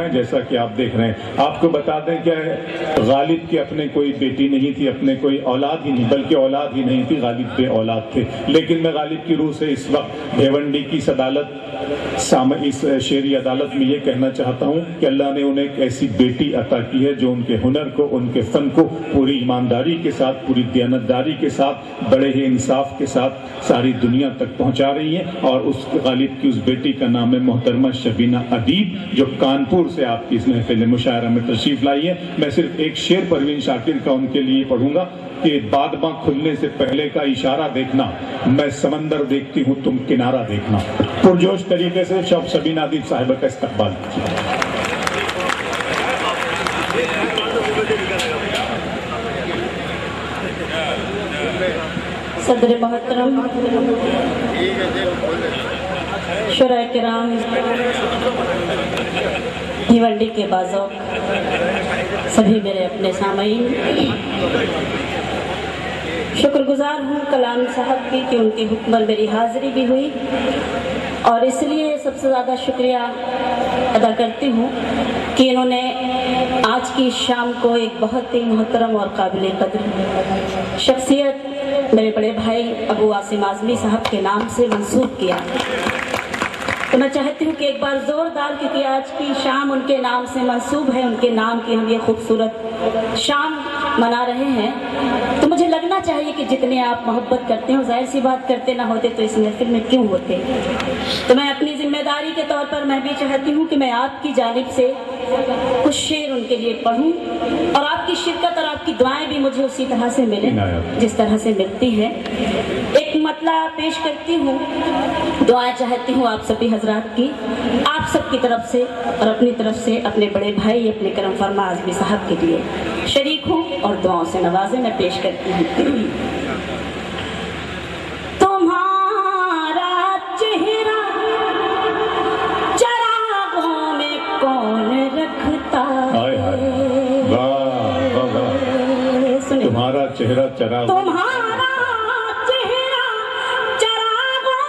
ہیں جیسا کہ آپ دیکھ رہے ہیں. آپ کو بتا دیں کہ غالب کی اپنے کوئی بیٹی نہیں تھی, اپنے کوئی اولاد ہی نہیں, بلکہ اولاد ہی نہیں تھی, غالب بے اولاد تھے. لیکن میں غالب کی روح سے اس وقت بھیونڈی کی اس شعری عدالت میں یہ کہنا چاہتا ہوں کہ اللہ نے انہیں ایک ایسی بیٹی عطا کی ہے جو ان کے ہنر کو, ان کے فن کو پوری ایمانداری کے ساتھ, پوری دیانتداری کے ساتھ, بڑے ہی انصاف کے ساتھ ساری دنیا تک پہنچا رہی ہے. اور اس غالب کی اس بیٹی کا نام ہے محترمہ شبینہ ادیب, جو کانپور سے آپ کی اس محفل مشاعرہ میں تشریف لائی ہے. میں صرف ایک شعر پروین شاکر کا ان کے لیے پڑھوں گا کہ بادباں کھلنے سے پہلے کا اشارہ دیکھنا, میں سمندر دیکھتی ہوں تم کنارہ دیکھنا. پرجوش طریقے سے شبینہ ادیب صاحبہ کا استقبال کیجیے. صدر محترم, شرائے کرام, بھیونڈی کے بازوق سبھی میرے اپنے سامعین, شکر گزار ہوں کلام صاحب کی کہ ان کے حکم پر میری حاضری بھی ہوئی, اور اس لیے سب سے زیادہ شکریہ ادا کرتی ہوں کہ انہوں نے آج کی شام کو ایک بہت ہی محترم اور قابل قدر شخصیت میرے بڑے بھائی ابو عاصم اعظمی صاحب کے نام سے منسوب کیا. تو میں چاہتی ہوں کہ ایک بار زوردار, کیونکہ آج کی شام ان کے نام سے منسوب ہے, ان کے نام کی ہم یہ خوبصورت شام منا رہے ہیں, تو مجھے لگنا چاہیے کہ جتنے آپ محبت کرتے ہو, ظاہر سی بات کرتے نہ ہوتے تو اس محفل میں کیوں ہوتے. تو میں اپنی ذمہ داری کے طور پر میں بھی چاہتی ہوں کہ میں آپ کی جانب سے کچھ شعر ان کے لیے پڑھوں, اور آپ کی شرکت اور آپ کی دعائیں بھی مجھے اسی طرح سے ملیں جس طرح سے ملتی ہیں. ایک مطلع پیش کرتی ہوں, دعائیں چاہتی ہوں آپ سبھی حضرات کی, آپ سب کی طرف سے اور اپنی طرف سے اپنے بڑے بھائی اپنے کرم فرما اعظمی صاحب کے لیے شریک ہوں اور دعاؤں سے نوازے. میں پیش کرتی ہوں. تمہارا چہرہ چراغوں میں کون رکھتا ہے, تمہارا چہرہ چراغ, تمہارا چہرہ چراغوں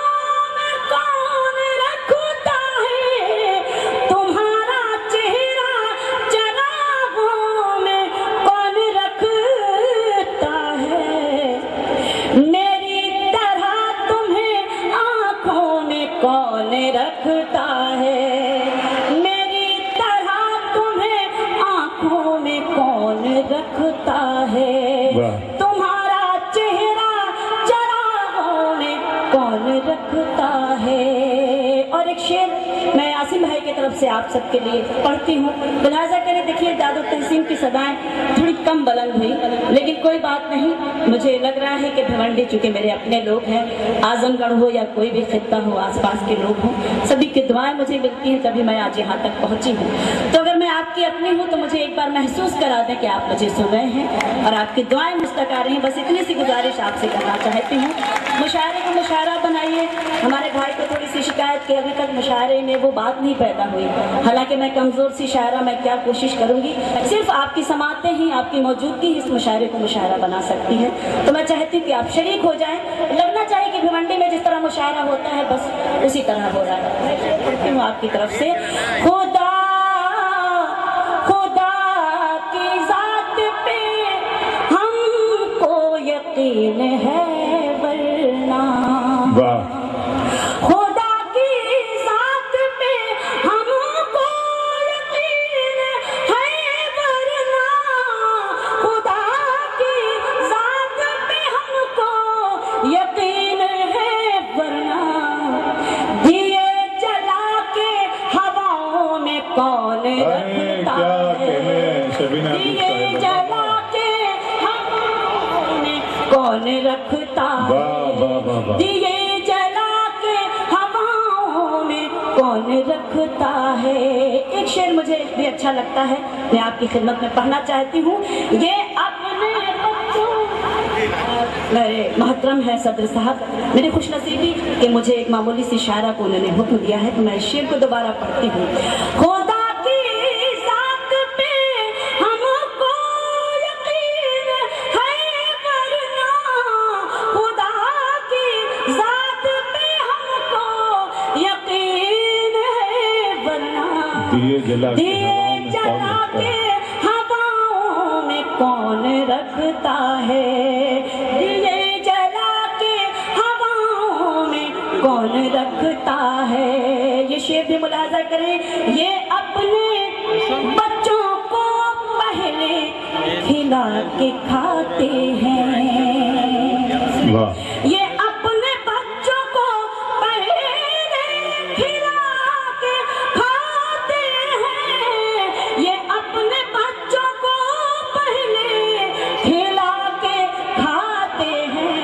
میں کون رکھتا ہے, تمہارا چہرہ چراغوں میں کون رکھتا ہے, میری طرح تمہیں آنکھوں میں کون رکھتا ہے, میری طرح تمہیں آنکھوں میں کون رکھتا ہے, تمہارا چہرہ چراغوں میں کون رکھتا ہے. اور ایک شعر میں عاصم بھائی کی طرف سے آپ سب کے لیے پڑھتی ہوں. لہٰذا کرے دیکھیے داد و تحسین کی صدائیں تھوڑی کم بلند ہوئی, لیکن کوئی بات نہیں. مجھے لگ رہا ہے کہ بھیونڈی چونکہ میرے اپنے لوگ ہیں, اعظم گڑھ ہو یا کوئی بھی خطہ ہو, آس پاس کے لوگ ہوں, سبھی کی دعائیں مجھے ملتی ہیں, تبھی میں آج یہاں تک پہنچی ہوں. تو اگر میں آپ کی اپنی ہوں تو مجھے ایک بار محسوس کرا دیں کہ آپ مجھے سن رہے ہیں اور آپ کی دعائیں مجھ تک آ رہی ہیں. بس اتنی سی گزارش آپ سے کرنا چاہتی ہوں, مشاعرے کو مشاعرہ بنائیے. ہمارے بھائی کو تھوڑی سی شکایت کہ ابھی تک مشاعرے میں وہ بات نہیں پیدا ہوئی, حالانکہ میں کمزور سی شاعرہ, میں کیا کوشش کروں گی, صرف آپ کی سماعتیں ہی, آپ کی موجودگی اس مشاعرے کو مشاعرہ بنا سکتی ہے. تو میں چاہتی ہوں کہ آپ شریک ہو جائیں. لگنا چاہیے کہ بھیونڈی میں جس طرح مشاعرہ ہوتا ہے بس اسی طرح ہو رہا ہے. پڑھتی ہوں آپ کی طرف سے. خدا کی ذات پہ ہم کو یقین ہے ورنہ, خدا کی ذات پہ ہم کو یقین ہے ورنہ, خدا کی ذات پہ ہم کو یقین ہے ورنہ, دیے جلا کے ہواؤں میں کون رکھتا ہے, دیے جلا کے ہواؤں میں کون رکھتا ہے, دیے جلا کے ہواؤں میں کون رکھتا ہے. ایک شعر مجھے بھی اچھا لگتا ہے, میں آپ کی خدمت میں پڑھنا چاہتی ہوں. یہ اپنے میرے محترم ہے صدر صاحب, میری خوش نصیبی کہ مجھے ایک معمولی سی شاعرہ کو انہوں نے حکم دیا ہے, تو میں اس شعر کو دوبارہ پڑھتی ہوں. خدا کی ذات پہ ہم کو یقین ہے ورنہ, خدا کی ذات پہ ہم کو یقین ہے ورنہ, दिए जला के हवाओं में कौन रखता है, दिए जला के हवाओं में कौन रखता है। ये शेर भी मुलाजा करें, ये अपने बच्चों को पहले खिला के खाते हैं, ये अपने बच्चों को पहले खिला के खाते हैं, ये अपने बच्चों को पहले खिला के खाते हैं।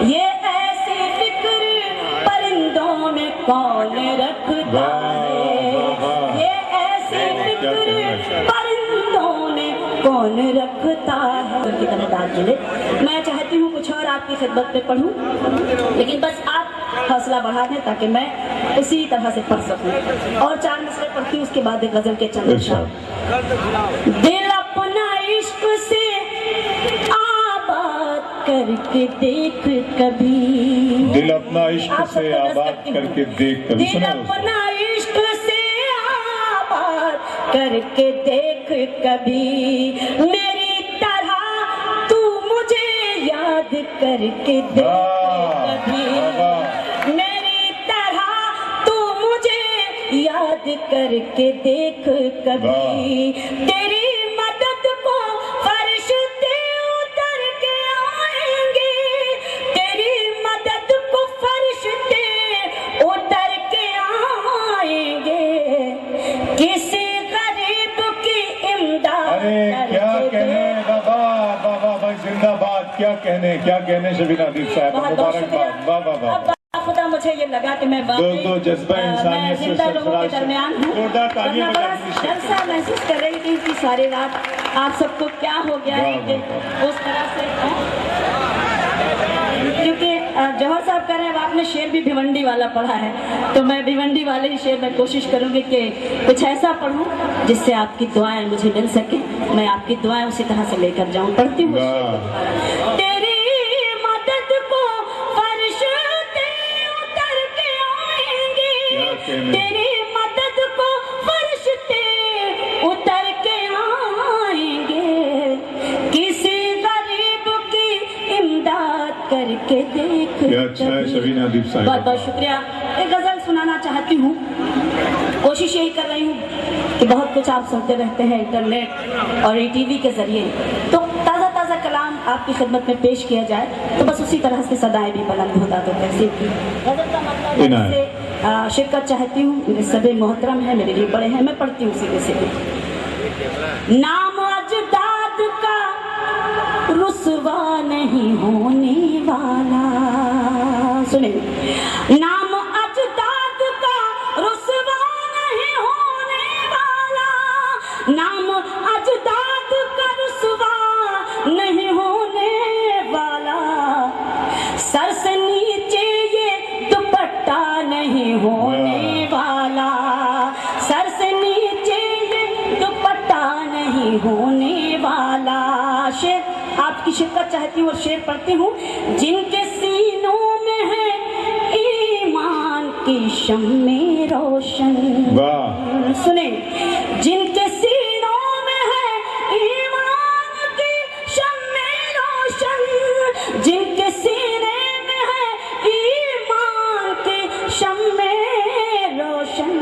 ये ऐसी फिक्र परिंदों में कौन रखता है, ये ऐसी फिक्र परिंदों में कौन रखता है। की तरह दाद मिले। मैं चाहती हूँ कुछ और आपकी खिदमत में पढ़ूं, लेकिन बस आप हौसला बढ़ा दें ताकि मैं उसी तरह से पढ़ सकूं। और 4 मिसरे पढ़ती हूँ, उसके बाद एक गजल के चंद शेर। दिल अपना इश्क से आबाद करके देख कभी, दिल अपना इश्क से आबाद करके देख कभी, दिल अपना इश्क से आबाद करके देख कभी, मेरी तरह तू मुझे याद करके देख कभी, मेरी तरह तू मुझे याद करके देख कभी। तेरी मदद को फरिश्ते उतर के आएंगे, तेरी मदद को फरिश्ते उतर के आएंगे, किसी गरीब की इमदाद। अरे क्या कहने बाबा, बाबा भाई जिंदाबाद, क्या कहने शबीना दीप साहब, मुबारकबाद, वाह वाह वाह। खुदा मुझे ये लगा कि मैं दो जज्बा इंसानियत से जिंदा लोगों के दरमियान हूँ, तालियां बड़ा जलसा महसूस कर रही थी कि सारी रात आप सबको क्या हो गया है कि उस तरह से, क्योंकि जौहर साहब कह रहे हैं आपने शेर भी भिवंडी वाला पढ़ा है, तो मैं भिवंडी वाले ही शेर में कोशिश करूंगी कि कुछ ऐसा पढ़ूं जिससे आपकी दुआएं मुझे मिल सके, मैं आपकी दुआएं उसी तरह से लेकर जाऊं। पढ़ती हूँ, तेरी मदद को फरिश्ते उतर के आएंगे, तेरी मदद को फरिश्ते उतर के आएंगे, किसी गरीब की इमदाद करके देख। अच्छा है शबीना दीप साहब, बहुत बहुत शुक्रिया। एक गजल सुनाना चाहती हूँ, कोशिश यही कर रही हूँ कि बहुत कुछ आप सुनते रहते हैं इंटरनेट और टीवी के जरिए, तो ताज़ा ताज़ा कलाम आपकी खिदमत में पेश किया जाए तो बस उसी तरह से सदाएं भी बुलंद होता। तो कैसे की गजल का मतलब है इससे शिरकत चाहती हूँ, मेरे सभी मोहतरम हैं, मेरे लिए बड़े हैं, मैं पढ़ती हूँ सीधे सीधे। नाम अजदाद का रुसवा नहीं होने वाला, सुने, नाम अजदाद का रुसवा नहीं होने वाला, नाम अजदाद का रुसवा नहीं होने वाला, सर से नीचे ये दुपट्टा नहीं होने वाला, सर से नीचे ये दुपट्टा नहीं होने वाला। शेर आपकी शिरकत चाहती हूँ और शेर पढ़ती हूँ। जिनके सीनों में है ईमान की शम्मे रोशन, सुने, जिनके सीनों में है ईमान की शम्मे रोशन, जिनके सीने में है ईमान की शम्मे रोशन,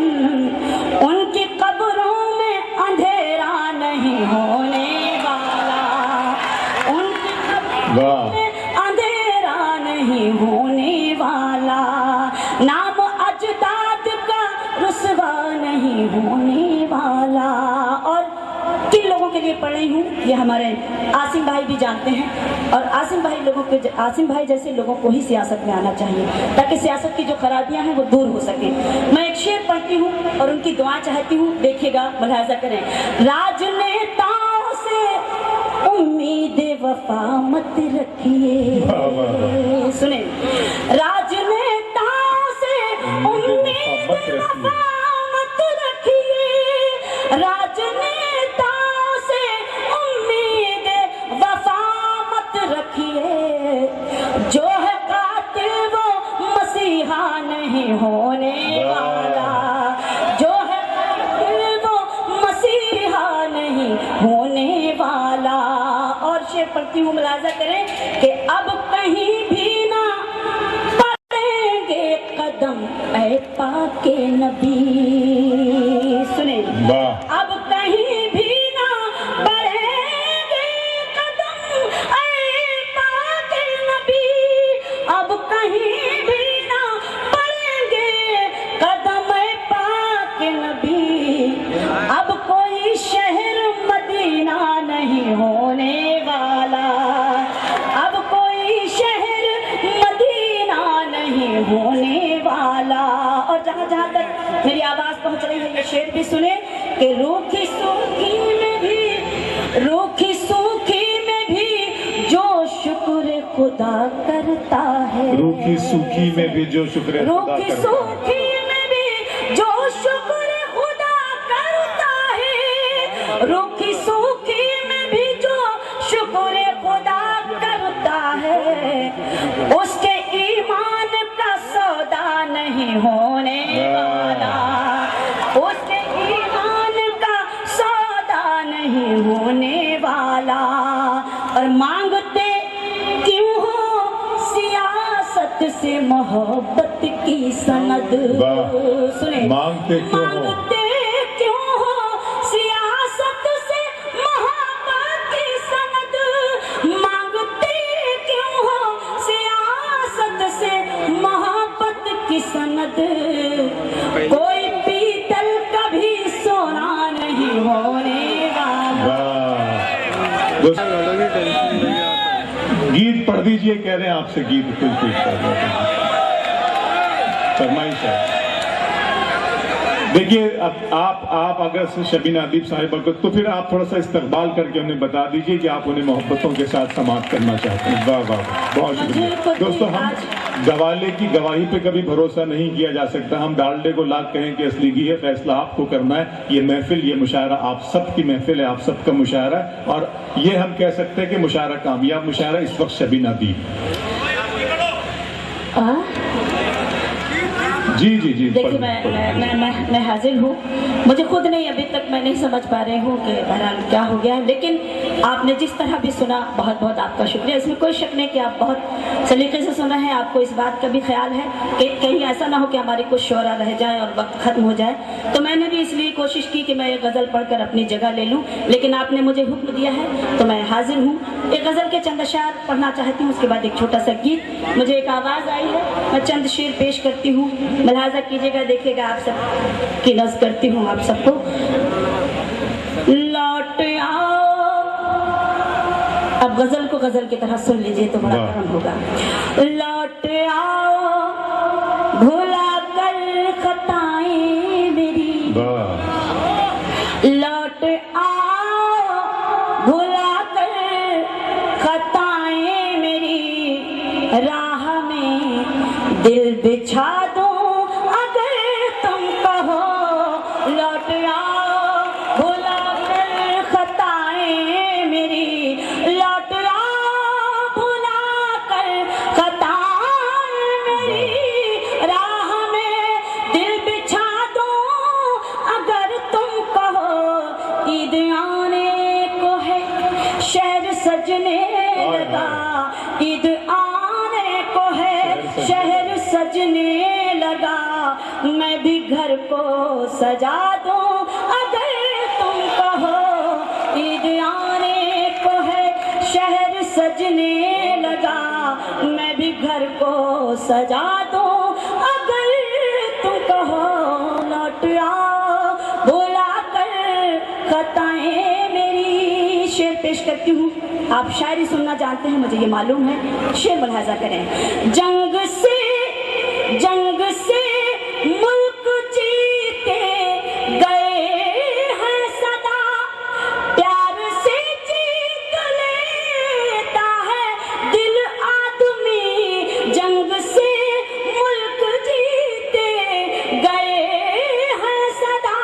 उनकी कब्रों में अंधेरा नहीं होने वाला, उनकी कब्रों में अंधेरा नहीं होने वाला, नाम अजदाद का रुसवा नहीं होने वाला। और किन लोगों के लिए पढ़ रही हूँ, ये हमारे आसिम भाई भी जानते हैं, और आसिम भाई जैसे लोगों को ही सियासत में आना चाहिए ताकि सियासत की जो खराबियां हैं वो दूर हो सके। मैं एक शेर पढ़ती हूँ और उनकी दुआ चाहती हूँ, देखिएगा, मुलाहिजा करें। राजनेताओं से उम्मीद वफा मत रखिए, सुने, राजनेताओं से उम्मीद वफा मत रखिए, राजनेताओं से उम्मीद वफा मत रखिए, जो है कातिल वो मसीहा नहीं होने वाला, जो है कातिल वो पढ़ती हूँ, मुलाजा करें कि अब कहीं भी ना पड़ेंगे कदम ऐ पाके नबी। सुने, अब कहीं भी ना पड़ेंगे कदम ऐ पाके नबी, अब कहीं भी ना पड़ेंगे कदम ऐ पाके नबी। अब कोई शहर मदीना नहीं होने वाला, अब कोई शहर मदीना नहीं होने वाला। और जहाँ जहाँ तक मेरी आवाज पहुँच रही है ये शेर भी सुने कि रूखी सूखी में भी, रूखी सूखी में भी जो शुक्र खुदा करता है, रूखी सूखी में भी जो शुक्र खुदा रूखी करता है, सूखी में भी जो शुक्र खुदा करता है, रूखी सूखी में भी जो शुक्र खुदा करता है, उसके ईमान का सौदा नहीं होने वाला, उसके ईमान का सौदा नहीं होने वाला। और मांगते क्यों हो सियासत से मोहब्बत की सनद। सुने, मांगते क्यों हो, मांगते क्यों हो सियासत से मोहब्बत की सनद, मांगते क्यों हो सियासत से मोहब्बत की सनद। कोई पीतल कभी सोना नहीं होने वाला। गीत पढ़ दीजिए, कह रहे हैं आपसे गीत कोई पेश कर रहे हैं, फरमाइश है। देखिए अब आप अगर शबीना अदीब साहिबा को, तो फिर आप थोड़ा सा इस्तकबाल करके उन्हें बता दीजिए कि आप उन्हें मोहब्बतों के साथ समाप्त करना चाहते हैं। वाह वाह, बहुत शुक्रिया दोस्तों। हम गवाले की गवाही पे कभी भरोसा नहीं किया जा सकता। हम डालडे को लाख कहें कि असली घी है, फैसला आपको करना है। ये महफिल, ये मुशायरा आप सब की महफिल है, आप सबका मुशायरा है। और ये हम कह सकते हैं कि मुशायरा कामयाब मुशायरा इस वक्त शबीना अदीब। जी जी जी, देखिए मैं हाजिर हूँ। मुझे खुद नहीं, अभी तक मैं नहीं समझ पा रही हूँ कि बहरहाल क्या हो गया है, लेकिन आपने जिस तरह भी सुना बहुत बहुत आपका शुक्रिया। इसमें कोई शक नहीं कि आप बहुत सलीके से सुना है। आपको इस बात का भी ख्याल है कि कहीं ऐसा ना हो कि हमारी कुछ शोरा रह जाए और वक्त ख़त्म हो जाए। तो मैंने भी इसलिए कोशिश की कि मैं ये गज़ल पढ़कर अपनी जगह ले लूँ, लेकिन आपने मुझे हुक्म दिया है तो मैं हाजिर हूँ। एक गज़ल के चंद अशार पढ़ना चाहती हूँ, उसके बाद एक छोटा सा गीत। मुझे एक आवाज़ आई है, मैं चंद शेर पेश करती हूँ, मुलाहाजा कीजिएगा, देखिएगा। आप सब की नज़र करती हूँ आप सबको। लौट आओ, अब गजल को गजल की तरह सुन लीजिए तो बड़ा गर्म होगा। लौट आओ भुला कर खताएं मेरी, लौट आओ भुला कर खताएं मेरी, राह में दिल बिछा दो अगर तुम कहो। लौट आओ भुला कर खताएं मेरी, लौट आओ भुला कर खताएं मेरी, राह में दिल बिछा दो अगर तुम कहो। ईद आने को है शहर सजने लगा, ईद आने को है शहर सजने लगा, मैं भी घर को सजा दूं अगर तुम कहो। ईद आने को है शहर सजने लगा, मैं भी घर को सजा दूं अगर तुम कहो। लौट आओ भुला कर खताएं मेरी। शेर पेश करती हूँ, आप शायरी सुनना जानते हैं, मुझे ये मालूम है। शेर मुलाहाजा करें। जंग से मुल्क जीते गए हैं सदा, प्यार से जीत लेता है दिल आदमी। जंग से मुल्क जीते गए हैं सदा,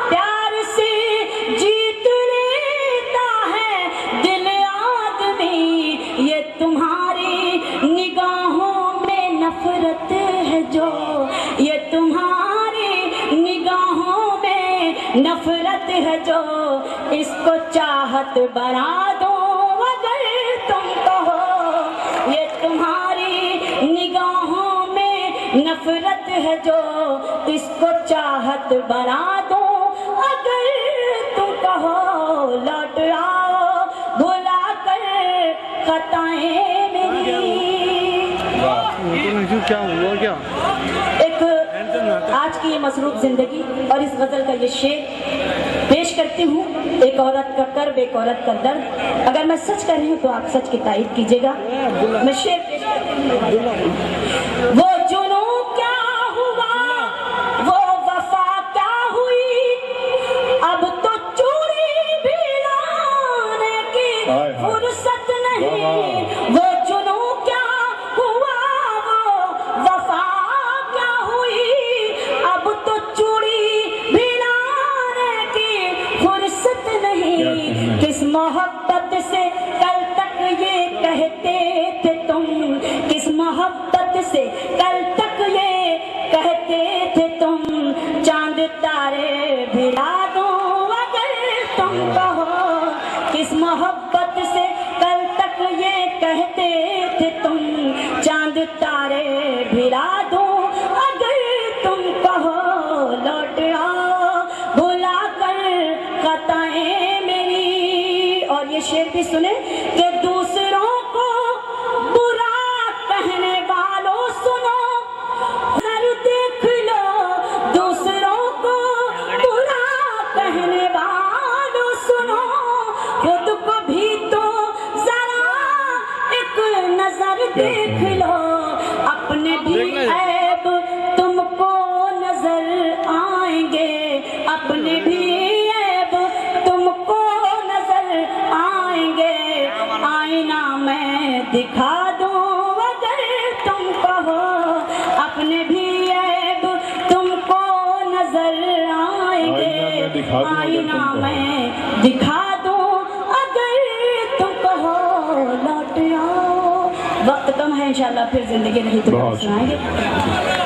प्यार से जीत लेता है दिल आदमी। ये तुम्हारी निगाहों में नफरत है जो, ये तुम्हारी निगाहों में नफरत है जो, इसको चाहत बना दो अगर تمہاری نگاہوں میں نفرت ہے جو اس کو چاہت بنا دوں اگر تم کہو لوٹ آؤ بھلا کر خطائیں میری. ایک آج کی یہ مصروف زندگی اور اس غزل کا یہ شعر پیش کرتی ہوں. ایک عورت کا کرب ایک عورت کا درد. اگر میں سچ کر رہی ہوں تو آپ سچ کی تائید کیجیے گا. میں شعر پیش کرتی ہوں. وہ جنوں کیا ہوا وہ وفا کیا ہوئی اب تو چوڑی بھی لانے کی فرصت نہیں. وہ جنوں کیا ہوا وہ وفا کیا ہوئی اب تو چوڑی بھی لانے کی فرصت نہیں. کس محبت سے کل تک یہ کہتے تھے تم کس محبت سے کل تک یہ کہتے تھے تم چاند تارے بھلا دوں اگر تم کہو. کس محبت سے کل تک یہ کہتے تھے تم چاند تارے بھلا دوں اگر تم کہو لوٹ آؤ بھلا کر خطائیں میری. اور یہ شعر بھی سنیں کہ دوسروں کو برا کہنے والوں سنو گھر دیکھ لو دوسروں کو برا کہنے والوں سنو خود کو بھی تو ذرا ایک نظر دیکھ لو. اپنے بھی عیب تم کو نظر آئیں گے اپنے بھی عیب تم کو نظر آئیں گے. آئینہ میں دکھا دوں اگر تم کہو اپنے بھی عیب تم کو نظر آئیں گے. آئینہ میں دکھا دوں اگر تم کہو لوٹ آؤ. وقت کم ہے انشاءاللہ پھر زندگی نہیں تو سنائیں گے.